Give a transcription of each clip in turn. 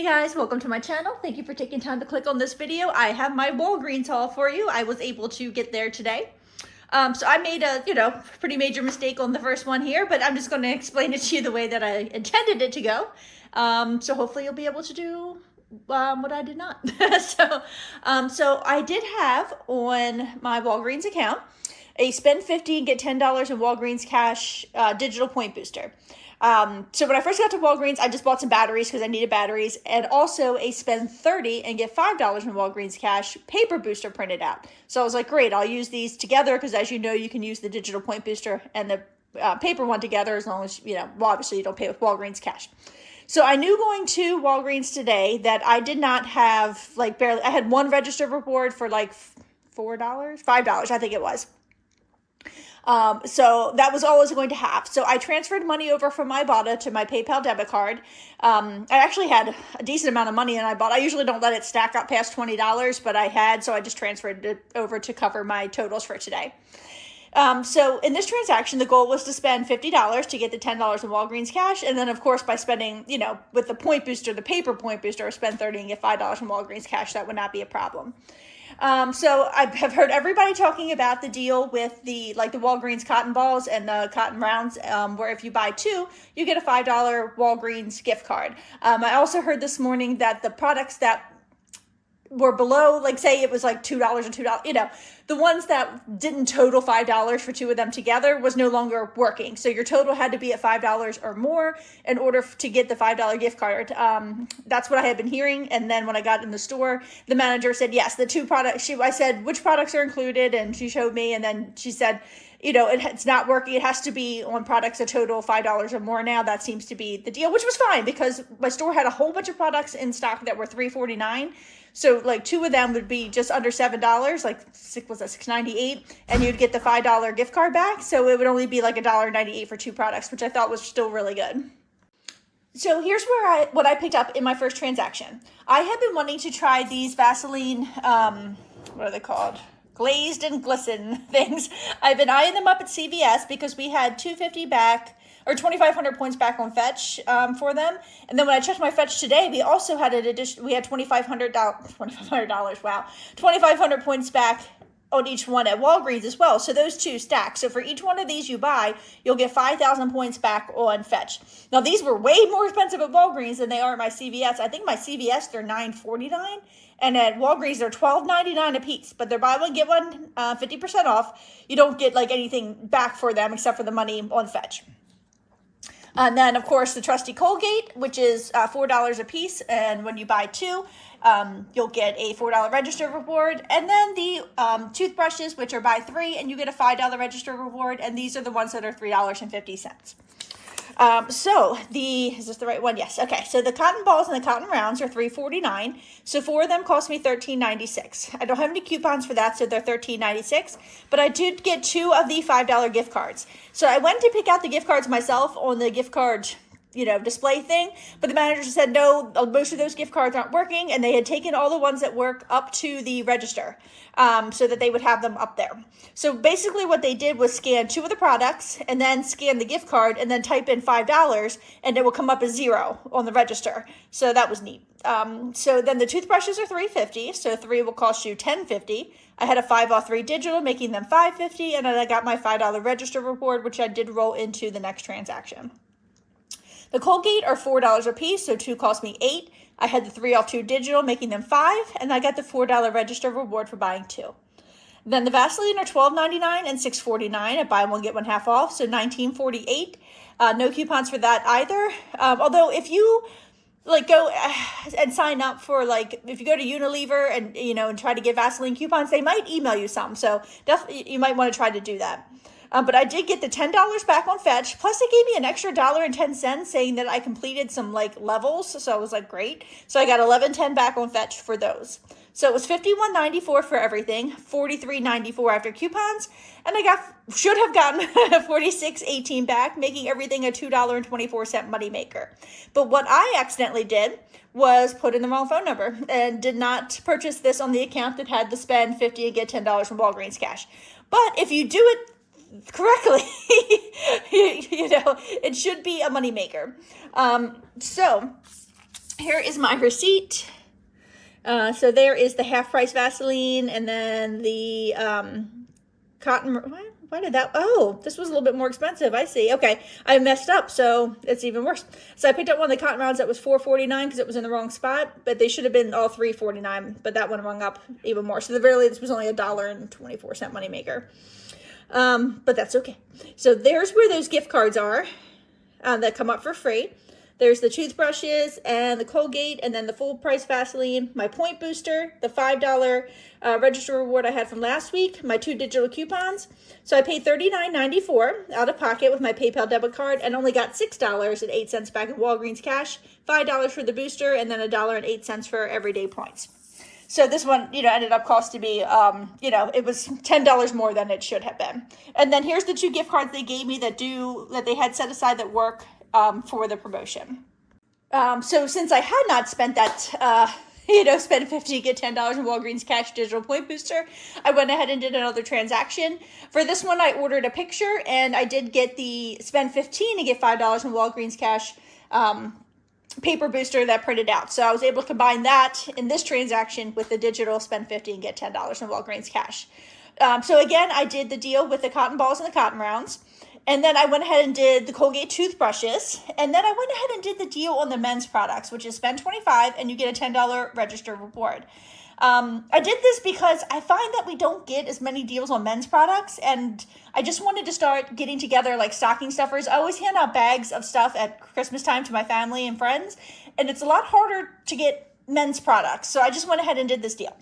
Hey guys, welcome to my channel. Thank you for taking time to click on this video. I have my Walgreens haul for you. I was able to get there today. So I made a, pretty major mistake on the first one here, but I'm just going to explain it to you the way that I intended it to go. So hopefully you'll be able to do what I did not. So I did have on my Walgreens account a spend 50 and get $10 in Walgreens cash digital point booster. So when I first got to Walgreens, I just bought some batteries because I needed batteries, and also a spend 30 and get $5 in Walgreens cash paper booster printed out. So I was like, great, I'll use these together because, as you know, you can use the digital point booster and the paper one together as long as, well, obviously you don't pay with Walgreens cash. So I knew going to Walgreens today that I did not have, barely, I had one registered reward for $4, $5, I think it was. So that was all I was going to have. So I transferred money over from Ibotta to my PayPal debit card. I actually had a decent amount of money in Ibotta. I usually don't let it stack up past $20, but I had, so I just transferred it over to cover my totals for today. So in this transaction, the goal was to spend $50 to get the $10 in Walgreens cash. And then, of course, by spending, with the point booster, the paper point booster, or spend 30 and get $5 in Walgreens cash, that would not be a problem. So I have heard everybody talking about the deal with the Walgreens cotton balls and the cotton rounds, where if you buy two, you get a $5 Walgreens gift card. I also heard this morning that the products that were below, say it was $2 and $2, the ones that didn't total $5 for two of them together was no longer working. So your total had to be at $5 or more in order to get the $5 gift card. That's what I had been hearing. And then when I got in the store, the manager said, yes, the two products, I said, which products are included? And she showed me, and then she said, it's not working. It has to be on products a total $5 or more now. That seems to be the deal, which was fine because my store had a whole bunch of products in stock that were $3.49. So two of them would be just under $7, $6.98, and you'd get the $5 gift card back. So it would only be $1.98 for two products, which I thought was still really good. So here's what I picked up in my first transaction. I have been wanting to try these Vaseline, what are they called? Glazed and glisten things. I've been eyeing them up at CVS because we had $250 back, or 2,500 points back on Fetch for them. And then when I checked my Fetch today, we also had an addition. We had $2,500. Wow, 2,500 points back on each one at Walgreens as well. So those two stack. So for each one of these you buy, you'll get 5,000 points back on Fetch. Now these were way more expensive at Walgreens than they are at my CVS. I think my CVS, they're $9.49. And at Walgreens, they're $12.99 a piece. But they're buy one, get one, 50% off. You don't get anything back for them except for the money on Fetch. And then, of course, the trusty Colgate, which is $4 a piece. And when you buy two, you'll get a $4 register reward. And then the toothbrushes, which are buy three, and you get a $5 register reward. And these are the ones that are $3.50. Is this the right one? Yes. Okay. So the cotton balls and the cotton rounds are $3.49. So four of them cost me $13.96. I don't have any coupons for that, so they're $13.96. But I did get two of the $5 gift cards. So I went to pick out the gift cards myself on the gift card display thing, but the manager said no, most of those gift cards aren't working, and they had taken all the ones that work up to the register so that they would have them up there. So basically what they did was scan two of the products and then scan the gift card and then type in $5 and it will come up as 0 on the register. So that was neat. So then the toothbrushes are $3.50, so three will cost you $10.50. I had a 5 off 3 digital, making them $5.50, and then I got my $5 register reward, which I did roll into the next transaction. The Colgate are $4 a piece, so two cost me $8. I had the 3 off 2 digital, making them $5, and I got the $4 register reward for buying two. Then the Vaseline are $12.99 and $6.49. I buy one, get one half off, so $19.48. No coupons for that either. Although if you go and sign up for if you go to Unilever and and try to get Vaseline coupons, they might email you some. So definitely you might want to try to do that. But I did get the $10 back on Fetch, plus they gave me an extra $1.10 saying that I completed some levels, so I was great. So I got $11.10 back on Fetch for those. So it was $51.94 for everything, $43.94 after coupons, and I should have gotten $46.18 back, making everything a $2.24 moneymaker. But what I accidentally did was put in the wrong phone number and did not purchase this on the account that had the spend $50 and get $10 from Walgreens cash. But if you do it correctly, it should be a moneymaker. So Here is my receipt. So there is the half price Vaseline, and then the cotton. Why did that? Oh, this was a little bit more expensive. I see. Okay, I messed up, so it's even worse. So I picked up one of the cotton rounds that was $4.49 because it was in the wrong spot, but they should have been all $3.49. But that one rung up even more. So the very least, this was only $1.24 moneymaker. But that's okay. So there's where those gift cards are that come up for free. There's the toothbrushes and the Colgate, and then the full price Vaseline, my point booster, the $5 register reward I had from last week, my 2 digital coupons. So I paid $39.94 out of pocket with my PayPal debit card and only got $6.08 back in Walgreens cash, $5 for the booster, and then $1.08 for everyday points. So this one, ended up costing me, it was $10 more than it should have been. And then here's the 2 gift cards they gave me that they had set aside that work for the promotion. So since I had not spent that, spend $50, get $10 in Walgreens cash digital point booster, I went ahead and did another transaction. For this one, I ordered a picture, and I did get the spend $15 and get $5 in Walgreens cash paper booster that printed out. So I was able to combine that in this transaction with the digital spend $50 and get $10 in Walgreens cash. So again, I did the deal with the cotton balls and the cotton rounds. And then I went ahead and did the Colgate toothbrushes. And then I went ahead and did the deal on the men's products, which is spend $25 and you get a $10 register reward. I did this because I find that we don't get as many deals on men's products, and I just wanted to start getting together like stocking stuffers. I always hand out bags of stuff at Christmas time to my family and friends, and it's a lot harder to get men's products. So I just went ahead and did this deal.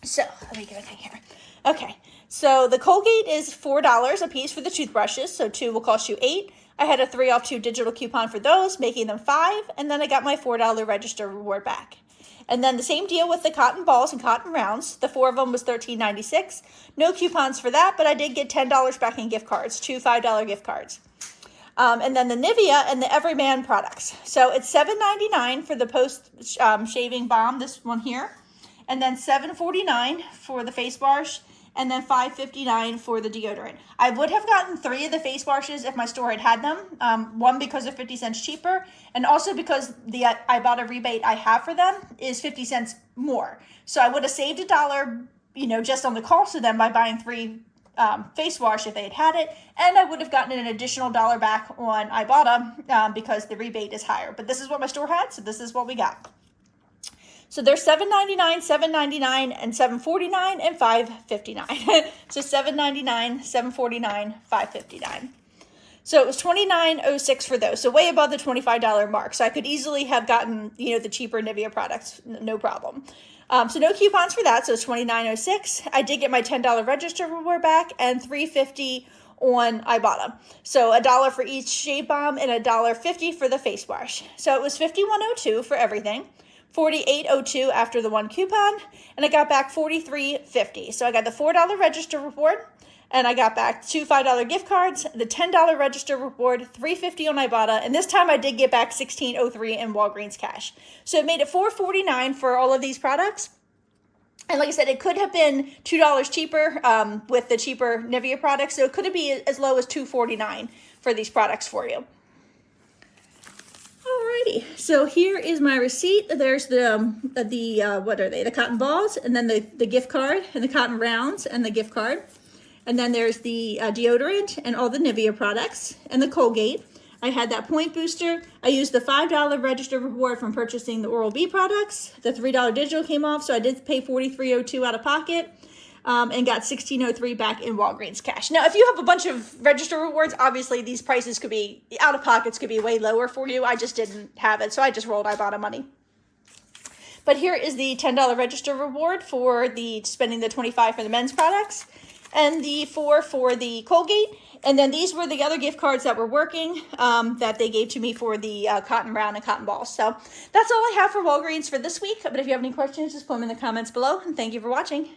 So let me get a thing here. Okay, so the Colgate is $4 a piece for the toothbrushes, so 2 will cost you $8. I had a 3 off 2 digital coupon for those, making them $5, and then I got my $4 register reward back. And then the same deal with the cotton balls and cotton rounds. The 4 of them was $13.96. No coupons for that, but I did get $10 back in gift cards, 2 $5 gift cards. And then the Nivea and the Everyman products. So it's $7.99 for the post shaving balm, this one here, and then $7.49 for the face wash, and then $5.59 for the deodorant. I would have gotten 3 of the face washes if my store had them. One because they're 50 cents cheaper, and also because the Ibotta rebate I have for them is 50 cents more. So I would have saved $1, just on the cost of them by buying 3 face wash if they had it, and I would have gotten an additional $1 back on Ibotta because the rebate is higher. But this is what my store had, so this is what we got. So there's $7.99, $7.99, and $7.49, and $5.59. So $7.99, $7.49, $5.59. So it was $29.06 for those. So way above the $25 mark. So I could easily have gotten, the cheaper Nivea products, no problem. So no coupons for that. So it's $29.06. I did get my $10 register reward back and $3.50 on Ibotta. So $1 for each shave balm and $1.50 for the face wash. So it was $51.02 for everything. $48.02 after the 1 coupon, and I got back $43.50. So I got the $4 register reward, and I got back 2 $5 gift cards, the $10 register reward, $3.50 on Ibotta, and this time I did get back $16.03 in Walgreens cash. So it made it $4.49 for all of these products. And like I said, it could have been $2 cheaper with the cheaper Nivea products, so it could be as low as $2.49 for these products for you. Alrighty, so here is my receipt. There's the what are they? The cotton balls, and then the gift card, and the cotton rounds, and the gift card. And then there's the deodorant and all the Nivea products, and the Colgate. I had that point booster. I used the $5 register reward from purchasing the Oral-B products. The $3 digital came off, so I did pay $43.02 out of pocket. And got $16.03 back in Walgreens cash. Now, if you have a bunch of register rewards, obviously these prices could be, out of pockets could be way lower for you. I just didn't have it, so I just rolled Ibotta money. But here is the $10 register reward for the spending the $25 for the men's products, and the $4 for the Colgate. And then these were the other gift cards that were working that they gave to me for the cotton round and cotton balls. So that's all I have for Walgreens for this week. But if you have any questions, just put them in the comments below. And thank you for watching.